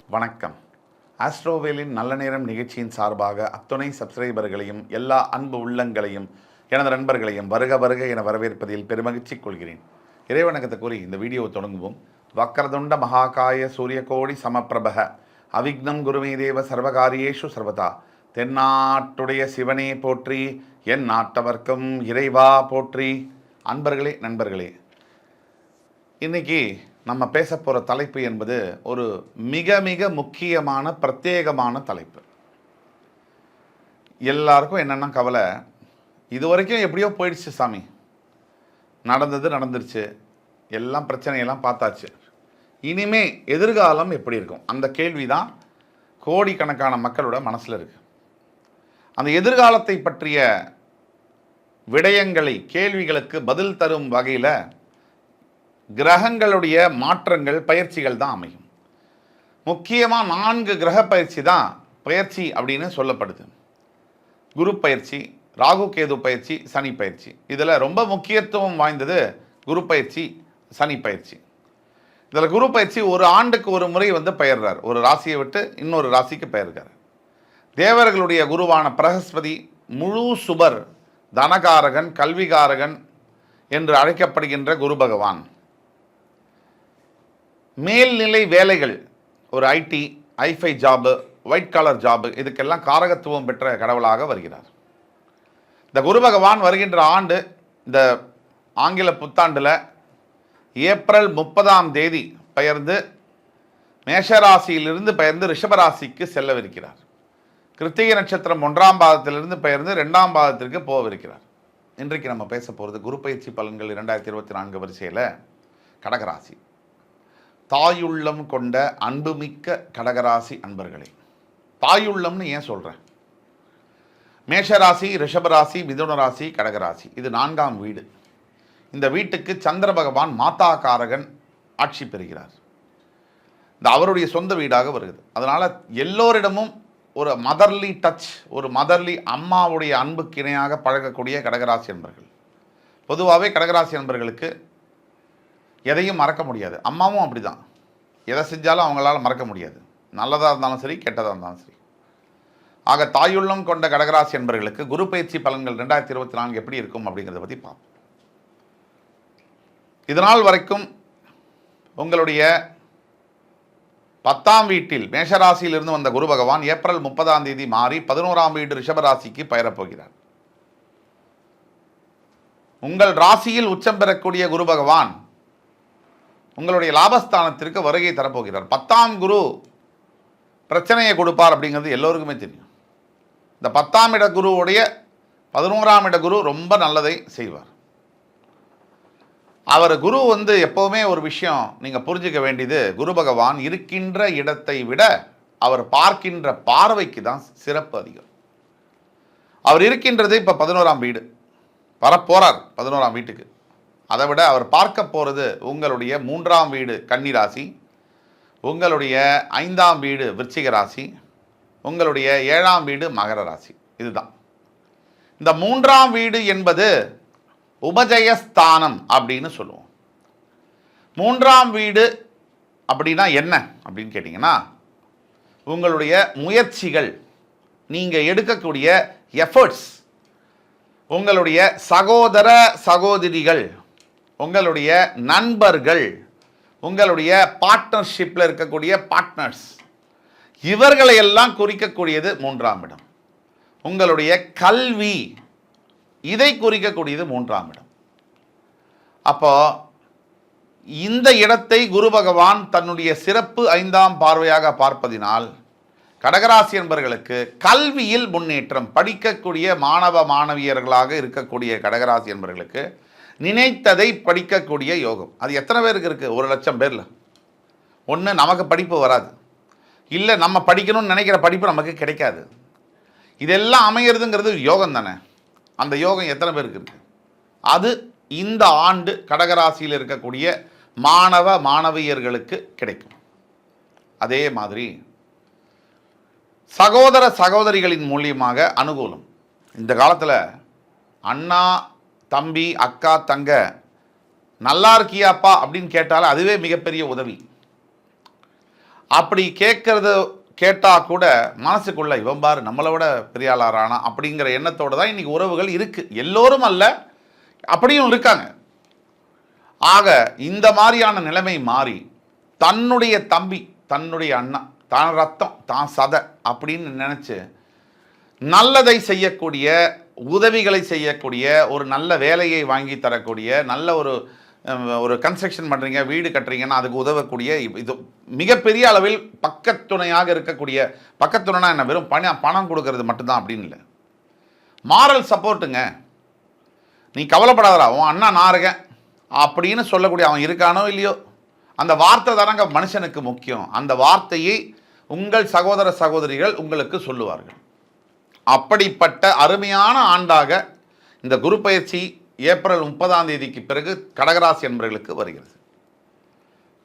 வணக்கம். ஆஸ்ட்ரோவேலின் நல்ல நேரம் நிகழ்ச்சியின் சார்பாக அத்துணை சப்ஸ்கிரைபர்களையும் எல்லா அன்பு உள்ளங்களையும் எனது நண்பர்களையும் வருக வருக என வரவேற்பதில் பெருமகிழ்ச்சி கொள்கிறேன். இறைவணக்கத்தை கூறி இந்த வீடியோவை தொடங்குவோம். வக்கரதுண்ட மகாகாய சூரியகோடி சமப்பிரபக அவிக்னம் குருமே தேவ சர்வகாரியேஷு சர்வதா. தென்னாட்டுடைய சிவனே போற்றி, என் நாட்டவர்க்கும் இறைவா போற்றி. அன்பர்களே, நண்பர்களே, இன்னைக்கு நம்ம பேச போகிற தலைப்பு என்பது ஒரு மிக மிக முக்கியமான பிரத்யேகமான தலைப்பு. எல்லாருக்கும் என்னென்னா கவலை, இது வரைக்கும் எப்படியோ போயிடுச்சு சாமி, நடந்தது நடந்துருச்சு, எல்லாம் பிரச்சனையெல்லாம் பார்த்தாச்சு, இனிமே எதிர்காலம் எப்படி இருக்கும்? அந்த கேள்வி தான் கோடிக்கணக்கான மக்களோட மனசில் இருக்குது. அந்த எதிர்காலத்தை பற்றிய விடயங்களை, கேள்விகளுக்கு பதில் தரும் வகையில் கிரகங்களுடைய மாற்றங்கள், பயிற்சிகள் தான் அமையும். முக்கியமாக 4 கிரக பயிற்சி தான் பயிற்சி அப்படின்னு சொல்லப்படுது. குரு பயிற்சி, ராகு கேது பயிற்சி, சனி பயிற்சி. இதில் ரொம்ப முக்கியத்துவம் வாய்ந்தது குரு பயிற்சி, சனி பயிற்சி. இதில் குரு பயிற்சி ஒரு ஆண்டுக்கு ஒரு முறை பெயர்றார். ஒரு ராசியை விட்டு இன்னொரு ராசிக்கு பெயர்கிறார். தேவர்களுடைய குருவான பிரகஸ்பதி முழு சுபர், தனகாரகன், கல்விகாரகன் என்று அழைக்கப்படுகின்ற குரு பகவான் மேல்நிலை வேலைகள், ஒரு ஐடி, ஐஃபை ஜாபு, ஒயிட் காலர் ஜாபு, இதுக்கெல்லாம் காரகத்துவம் பெற்ற கடவுளாக வருகிறார். இந்த குரு பகவான் வருகின்ற ஆண்டு, இந்த ஆங்கில புத்தாண்டில் ஏப்ரல் 30 பெயர்ந்து மேஷராசியிலிருந்து பெயர்ந்து ரிஷபராசிக்கு செல்லவிருக்கிறார். கிருத்திகை நட்சத்திரம் 1ஆம் பாதத்திலிருந்து பெயர்ந்து 2ஆம் பாதத்திற்கு போகவிருக்கிறார். இன்றைக்கு நம்ம பேச போகிறது குரு பயிற்சி பலன்கள் 2024 வரிசையில் கடகராசி. தாயுள்ளம் கொண்ட அன்புமிக்க கடகராசி அன்பர்களே, தாயுள்ளம்னு ஏன் சொல்கிறேன்? மேஷராசி, ரிஷபராசி, மிதுன ராசி, கடகராசி, இது 4ஆம் வீடு. இந்த வீட்டுக்கு சந்திர பகவான் மாதாகாரகன் ஆட்சி பெறுகிறார். இந்த அவருடைய சொந்த வீடாக வருகிறது. அதனால் எல்லோரிடமும் ஒரு மதர்லி டச், ஒரு மதர்லி அம்மாவுடைய அன்புக்கு இணையாக பழகக்கூடிய கடகராசி அன்பர்கள். பொதுவாகவே கடகராசி அன்பர்களுக்கு எதையும் மறக்க முடியாது. அம்மாவும் அப்படி தான், எதை செஞ்சாலும் அவங்களால மறக்க முடியாது, நல்லதாக இருந்தாலும் சரி, கெட்டதாக இருந்தாலும் சரி. ஆக தாயுள்ளம் கொண்ட கடகராசி என்பர்களுக்கு குரு பயிற்சி பலன்கள் 2024 எப்படி இருக்கும் அப்படிங்கிறத பற்றி பார்ப்போம். இதனால் வரைக்கும் உங்களுடைய 10ஆம் வீட்டில் மேஷராசியிலிருந்து வந்த குரு பகவான் ஏப்ரல் 30 மாறி 11ஆம் வீடு ரிஷபராசிக்கு பெயரப்போகிறார். உங்கள் ராசியில் உச்சம் பெறக்கூடிய குரு பகவான் உங்களுடைய லாபஸ்தானத்திற்கு வருகை தரப்போகிறார். 10ஆம் குரு பிரச்சனையை கொடுப்பார் அப்படிங்கிறது எல்லோருக்குமே தெரியும். இந்த 10ஆம் இட குருவுடைய 11ஆம் இட குரு ரொம்ப நல்லதை செய்வார். அவர் குரு எப்போவுமே ஒரு விஷயம் நீங்கள் புரிஞ்சுக்க வேண்டியது, குரு பகவான் இருக்கின்ற இடத்தை விட அவர் பார்க்கின்ற பார்வைக்கு தான் சிறப்பு அதிகம். அவர் இருக்கின்றது இப்போ 11ஆம் வீடு, வரப்போகிறார் 11ஆம் வீட்டுக்கு. அதை விட அவர் பார்க்க போகிறது உங்களுடைய 3ஆம் வீடு கன்னி ராசி, உங்களுடைய 5ஆம் வீடு விருச்சிக ராசி, உங்களுடைய 7ஆம் வீடு மகர ராசி. இதுதான் இந்த 3ஆம் வீடு என்பது உபஜயஸ்தானம் அப்படின்னு சொல்லுவோம். 3ஆம் வீடு அப்படின்னா என்ன அப்படின்னு கேட்டிங்கன்னா, உங்களுடைய முயற்சிகள், நீங்கள் எடுக்கக்கூடிய எஃபர்ட்ஸ், உங்களுடைய சகோதர சகோதரிகள், உங்களுடைய நண்பர்கள், உங்களுடைய பார்ட்னர்ஷிப்பில் இருக்கக்கூடிய பார்ட்னர்ஸ், இவர்களையெல்லாம் குறிக்கக்கூடியது 3ஆம் இடம். உங்களுடைய கல்வி, இதை குறிக்கக்கூடியது 3ஆம் இடம். அப்போ இந்த இடத்தை குரு பகவான் தன்னுடைய சிறப்பு 5ஆம் பார்வையாக பார்ப்பதினால் கடகராசி என்பவர்களுக்கு கல்வியில் முன்னேற்றம், படிக்கக்கூடிய மாணவ மாணவியர்களாக இருக்கக்கூடிய கடகராசி என்பவர்களுக்கு நினைத்ததை படிக்கக்கூடிய யோகம். அது எத்தனை பேருக்கு இருக்குது? 1,00,000 பேரில் ஒன்று நமக்கு படிப்பு வராது, இல்லை நம்ம படிக்கணும்னு நினைக்கிற படிப்பு நமக்கு கிடைக்காது. இதெல்லாம் அமையிறதுங்கிறது யோகம் தானே. அந்த யோகம் எத்தனை பேருக்கு இருக்குது? அது இந்த ஆண்டு கடகராசியில் இருக்கக்கூடிய மாணவ மாணவியர்களுக்கு கிடைக்கும். அதே மாதிரி சகோதர சகோதரிகளின் மூலியமாக அனுகூலம். இந்த காலத்தில் அண்ணா தம்பி அக்கா தங்க நல்லா இருக்கியாப்பா அப்படின்னு கேட்டாலும் அதுவே மிகப்பெரிய உதவி. அப்படி கேட்டால் கூட மனசுக்குள்ள இவன் பாரு நம்மளை விட பெரிய ஆளாரானா அப்படிங்கிற எண்ணத்தோடு தான் இன்றைக்கி உறவுகள் இருக்குது. எல்லோரும் அல்ல, அப்படியும் இருக்காங்க. ஆக இந்த மாதிரியான நிலைமை மாறி தன்னுடைய தம்பி, தன்னுடைய அண்ணா, தான் ரத்தம், தான் சதை அப்படின்னு நினச்சி நல்லதை செய்யக்கூடிய, உதவிகளை செய்யக்கூடிய, ஒரு நல்ல வேலையை வாங்கி தரக்கூடிய, நல்ல ஒரு கன்ஸ்ட்ரக்ஷன் பண்ணுறீங்க, வீடு கட்டுறீங்கன்னா அதுக்கு உதவக்கூடிய, இது மிகப்பெரிய அளவில் பக்கத்துணையாக இருக்கக்கூடிய, பக்கத்துணைனா என்ன வெறும் பணம் கொடுக்கறது மட்டும்தான் அப்படின்னு இல்லை, மாரல் சப்போர்ட்டுங்க. நீ கவலைப்படாதடா, உன் அண்ணா நான் இருக்கேன் அப்படின்னு சொல்லக்கூடிய, அவன் இருக்கானோ இல்லையோ, அந்த வார்த்தை தானங்க மனுஷனுக்கு முக்கியம். அந்த வார்த்தையை உங்கள் சகோதர சகோதரிகள் உங்களுக்கு சொல்லுவார்கள். அப்படிப்பட்ட அருமையான ஆண்டாக இந்த குரு பயிற்சி ஏப்ரல் 30ஆம் தேதிக்கு பிறகு கடகராசி என்பவர்களுக்கு வருகிறது.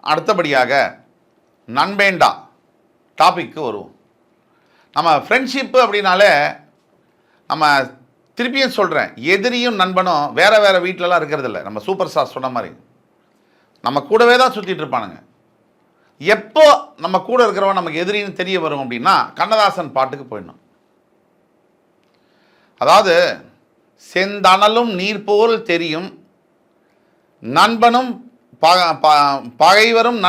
அடுத்தபடியாக நண்பேண்டா டாபிக்கு வருவோம். நம்ம ஃப்ரெண்ட்ஷிப்பு அப்படின்னாலே நம்ம திருப்பியும் சொல்கிறேன், எதிரியும் நண்பனும் வேறு வேறு வீட்டிலலாம் இருக்கிறது இல்லை. நம்ம சூப்பர் ஸ்டார் சொன்ன மாதிரி நம்ம கூடவே தான் சுற்றிட்டு இருப்பானுங்க. எப்போ நம்ம கூட இருக்கிறவன் நமக்கு எதிரின்னு தெரிய வரும் அப்படின்னா கண்ணதாசன் பாட்டுக்கு போயிடணும். அதாவது செந்தணலும் நீர் போல் தெரியும், நண்பனும் பகைவரும்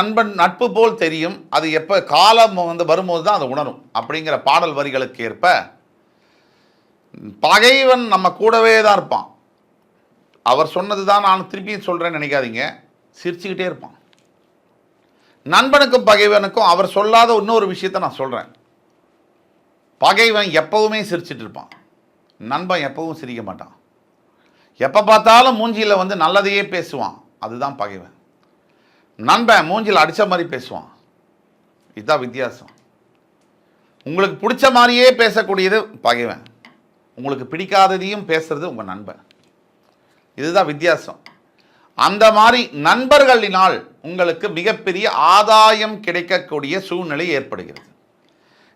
நட்பு போல் தெரியும், அது எப்போ காலம் வரும்போது தான் அதை உணரும் அப்படிங்கிற பாடல் வரிகளுக்கு ஏற்ப பகைவன் நம்ம கூடவே தான் இருப்பான். அவர் சொன்னது தான் நான் திருப்பியும் சொல்கிறேன்னு நினைக்காதீங்க, சிரிச்சுக்கிட்டே இருப்பான். நண்பனுக்கும் பகைவனுக்கும் அவர் சொல்லாத இன்னொரு விஷயத்தை நான் சொல்கிறேன். பகைவன் எப்பவுமே சிரிச்சிட்டு இருப்பான், நண்பன் எப்பவும் சிரிக்க மாட்டான். எப்போ பார்த்தாலும் மூஞ்சியில் நல்லதையே பேசுவான், அதுதான் பகைவன். நண்பன் மூஞ்சியில் அடித்த மாதிரி பேசுவான், இதுதான் வித்தியாசம். உங்களுக்கு பிடிச்ச மாதிரியே பேசக்கூடியது பகைவன், உங்களுக்கு பிடிக்காததையும் பேசுறது உங்கள் நண்பன். இதுதான் வித்தியாசம். அந்த மாதிரி நண்பர்களினால் உங்களுக்கு மிகப்பெரிய ஆதாயம் கிடைக்கக்கூடிய சூழ்நிலை ஏற்படுகிறது.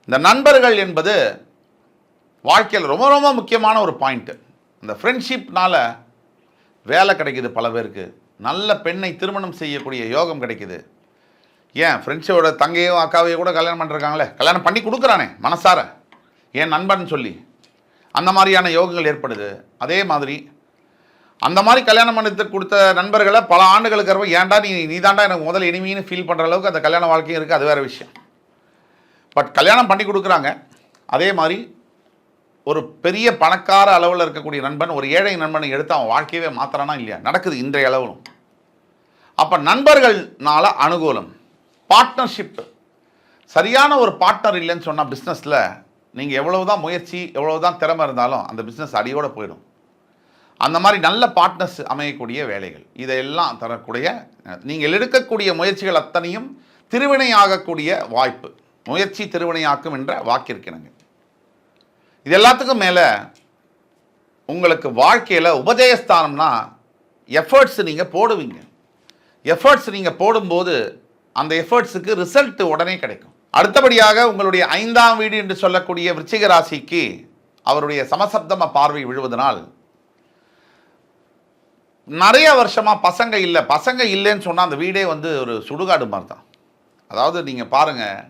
இந்த நண்பர்கள் என்பது வாழ்க்கையில் ரொம்ப ரொம்ப முக்கியமான ஒரு பாயிண்ட்டு. இந்த ஃப்ரெண்ட்ஷிப்னால் வேலை கிடைக்குது, பல பேருக்கு நல்ல பெண்ணை திருமணம் செய்யக்கூடிய யோகம் கிடைக்குது. ஏன் ஃப்ரெண்ட்ஸோட தங்கையோ அக்காவையோ கூட கல்யாணம் பண்ணிருக்காங்களே, கல்யாணம் பண்ணி கொடுக்குறானே மனசார, ஏன் நண்பன் சொல்லி, அந்த மாதிரியான யோகங்கள் ஏற்படுது. அதே மாதிரி அந்த மாதிரி கல்யாணம் பண்ணி கொடுத்த நண்பர்களை பல ஆண்டுகளுக்கு அப்புறம் ஏன்டா நீ தாண்டா எனக்கு முதல் இனிமைன்னு ஃபீல் பண்ணுற அளவுக்கு அந்த கல்யாண வாழ்க்கையும் இருக்குது, அது வேறு விஷயம். பட் கல்யாணம் பண்ணி கொடுக்குறாங்க. அதே மாதிரி ஒரு பெரிய பணக்கார அளவில் இருக்கக்கூடிய நண்பன் ஒரு ஏழை நண்பனை எடுத்து அவன் வாழ்க்கையவே மாத்திரானா இல்லையா, நடக்குது இன்றைய அளவிலும். அப்போ நண்பர்கள்னால அனுகூலம். பார்ட்னர்ஷிப், சரியான ஒரு பார்ட்னர் இல்லைன்னு சொன்னால் பிஸ்னஸில் நீங்கள் எவ்வளவு தான் முயற்சி, எவ்வளவு தான் திறமை இருந்தாலும் அந்த பிஸ்னஸ் அடியோடு போயிடும். அந்த மாதிரி நல்ல பார்ட்னர்ஸ் அமையக்கூடிய வேலைகள், இதையெல்லாம் தரக்கூடிய, நீங்கள் எடுக்கக்கூடிய முயற்சிகள் அத்தனையும் திருவினையாகக்கூடிய வாய்ப்பு. முயற்சி திருவினையாக்கும் என்ற வாக்கிற்கிணங்க. இது எல்லாத்துக்கும் மேலே உங்களுக்கு வாழ்க்கையில் உபஜயஸ்தானம்னா எஃபர்ட்ஸ் நீங்கள் போடுவீங்க. எஃபர்ட்ஸ் நீங்கள் போடும்போது அந்த எஃபர்ட்ஸுக்கு ரிசல்ட் உடனே கிடைக்கும். அடுத்தபடியாக உங்களுடைய 5ஆம் வீடு என்று சொல்லக்கூடிய விருச்சிக ராசிக்கு அவருடைய சமசப்தம பார்வை விழுவதனால் நிறைய வருஷமாக பசங்க இல்லைன்னு சொன்னால் அந்த வீடே ஒரு சுடுகாடு மாதிரி தான். அதாவது நீங்கள் பாருங்கள்,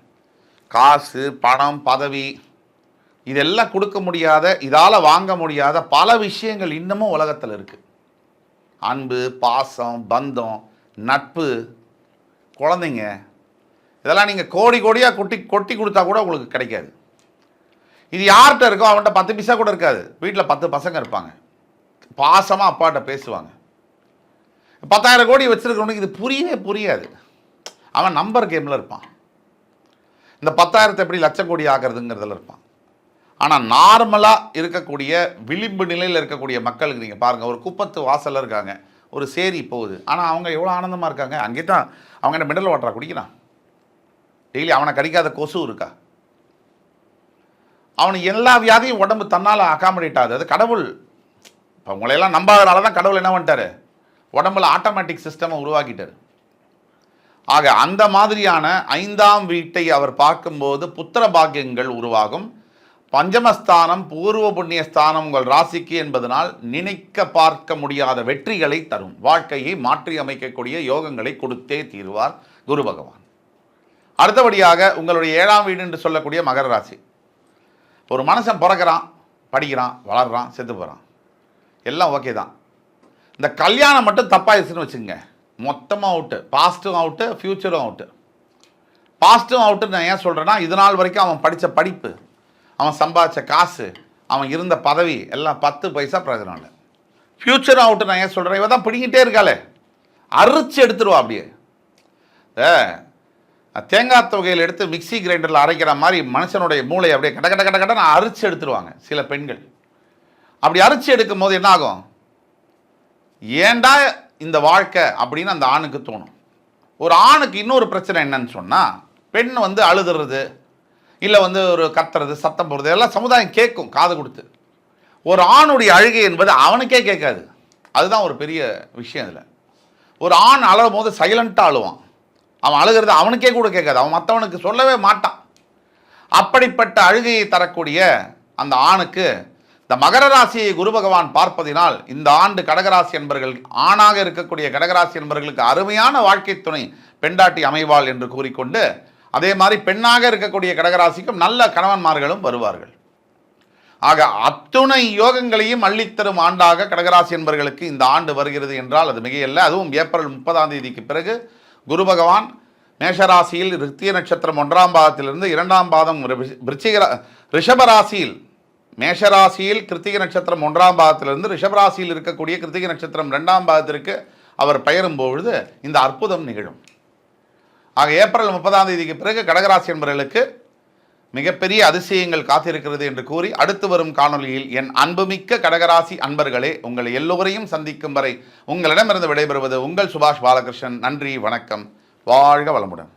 காசு பணம் பதவி இதெல்லாம் கொடுக்க முடியாத, இதால் வாங்க முடியாத பல விஷயங்கள் இன்னமும் உலகத்தில் இருக்குது. அன்பு, பாசம், பந்தம், நட்பு, குழந்தைங்க, இதெல்லாம் நீங்கள் கோடி கோடியாக கொட்டி கொடுத்தா கூட உங்களுக்கு கிடைக்காது. இது யார்கிட்ட இருக்கோ அவன்கிட்ட 10 பைசா கூட இருக்காது. வீட்டில் 10 பசங்க இருப்பாங்க, பாசமாக அப்பாட்ட பேசுவாங்க. 10,000 கோடி வச்சுருக்கிறவனுக்கு இது புரியவே புரியாது. அவன் நம்பர் கேமில் இருப்பான். இந்த 10,000 எப்படி லட்சம் கோடி ஆகிறதுங்கிறதுல இருப்பான். ஆனால் நார்மலாக இருக்கக்கூடிய விளிம்பு நிலையில் இருக்கக்கூடிய மக்களுக்கு நீங்கள் பாருங்கள், ஒரு குப்பத்து வாசலில் இருக்காங்க, ஒரு சேரி போகுது, ஆனால் அவங்க எவ்வளோ ஆனந்தமாக இருக்காங்க. அங்கே தான் அவங்க என்ன மினரல் வாட்டரா குடிக்கிறான், டெய்லி அவனை கடிக்காத கொசு இருக்கா, அவனுக்கு எல்லா வியாதியும் உடம்பு தன்னால் அகாமடேட் ஆகுது. அது கடவுள். இப்போ உங்களையெல்லாம் நம்பாதனால தான் கடவுள் என்ன பண்ணிட்டாரு, உடம்புல ஆட்டோமேட்டிக் சிஸ்டமை உருவாக்கிட்டார். ஆக அந்த மாதிரியான 5ஆம் வீட்டை அவர் பார்க்கும்போது புத்திர பாக்கியங்கள் உருவாகும். பஞ்சமஸ்தானம் பூர்வ புண்ணிய ஸ்தானம் உங்கள் ராசிக்கு என்பதனால் நினைக்க பார்க்க முடியாத வெற்றிகளை தரும். வாழ்க்கையை மாற்றி அமைக்கக்கூடிய யோகங்களை கொடுத்தே தீர்வார் குரு பகவான். அடுத்தபடியாக உங்களுடைய 7ஆம் வீடு என்று சொல்லக்கூடிய மகர ராசி. ஒரு மனுஷன் பிறக்கிறான், படிக்கிறான், வளர்றான், செத்து போகிறான், எல்லாம் ஓகே தான். இந்த கல்யாணம் மட்டும் தப்பாயிருச்சுன்னு வச்சுங்க, மொத்தமாக அவுட்டு. பாஸ்ட்டும் அவுட்டு, ஃப்யூச்சரும் அவுட்டு. பாஸ்ட்டும் அவுட்டுன்னு நான் ஏன் சொல்கிறேன்னா, இது நாள் வரைக்கும் அவன் படித்த படிப்பு, அவன் சம்பாதிச்ச காசு, அவன் இருந்த பதவி எல்லாம் 10 பைசா பிரயோஜனம் இல்லை. ஃப்யூச்சரும் அவுட்டு நான் ஏன் சொல்கிறேன், இவன் தான் பிடிக்கிட்டே இருக்காளே, அரிச்சு எடுத்துருவா. அப்படியே தேங்காய் தொகையில் எடுத்து மிக்சி கிரைண்டரில் அரைக்கிற மாதிரி மனுஷனுடைய மூளையை அப்படியே கட கட கட கடன்னு அரிச்சு எடுத்துருவாங்க சில பெண்கள். அப்படி அரிச்சு எடுக்கும் போது என்ன ஆகும், ஏண்டா இந்த வாழ்க்கை அப்படின்னு அந்த ஆணுக்கு தோணும். ஒரு ஆணுக்கு இன்னொரு பிரச்சனை என்னன்னு சொன்னால், பெண் வந்து அழுதுறது, இல்லை வந்து ஒரு கத்துறது, சத்தம் போடுறது எல்லாம் சமுதாயம் கேட்கும் காது கொடுத்து. ஒரு ஆணுடைய அழுகை என்பது அவனுக்கே கேட்காது. அதுதான் ஒரு பெரிய விஷயம். இதில் ஒரு ஆண் அழும் போது சைலண்ட்டாக அழுவான். அவன் அழுகிறது அவனுக்கே கூட கேட்காது, அவன் மற்றவனுக்கு சொல்லவே மாட்டான். அப்படிப்பட்ட அழுகையை தரக்கூடிய அந்த ஆணுக்கு இந்த மகர ராசியை குரு பகவான் பார்ப்பதினால் இந்த ஆண்டு கடகராசி என்பர்கள், ஆணாக இருக்கக்கூடிய கடகராசி என்பவர்களுக்கு அருமையான வாழ்க்கை துணை பெண்டாட்டி அமைவாள் என்று கூறிக்கொண்டு, அதே மாதிரி பெண்ணாக இருக்கக்கூடிய கடகராசிக்கும் நல்ல கணவன்மார்களும் வருவார்கள். ஆக அத்துணை யோகங்களையும் அள்ளித்தரும் ஆண்டாக கடகராசி என்பவர்களுக்கு இந்த ஆண்டு வருகிறது என்றால் அது மிகையல்ல. அதுவும் ஏப்ரல் 30ஆம் தேதிக்கு பிறகு குரு பகவான் மேஷராசியில் ரித்திய நட்சத்திரம் 1ஆம் பாதத்திலிருந்து 2ஆம் பாதம் ரிஷபராசியில், மேஷராசியில் கிருத்திகை நட்சத்திரம் 1ஆம் பாதத்திலிருந்து ரிஷபராசியில் இருக்கக்கூடிய கிருத்திகை நட்சத்திரம் 2ஆம் பாதத்திற்கு அவர் பெயரும் பொழுது இந்த அற்புதம் நிகழும். ஆக ஏப்ரல் 30ஆம் தேதிக்கு பிறகு கடகராசி என்பவர்களுக்கு மிகப்பெரிய அதிசயங்கள் காத்திருக்கிறது என்று கூறி, அடுத்து வரும் காணொலியில் என் அன்புமிக்க கடகராசி அன்பர்களே, உங்கள் எல்லோரையும் சந்திக்கும் வரை உங்களிடமிருந்து விடைபெறுவது உங்கள் சுபாஷ் பாலகிருஷ்ணன். நன்றி, வணக்கம், வாழ்க வளமுடன்.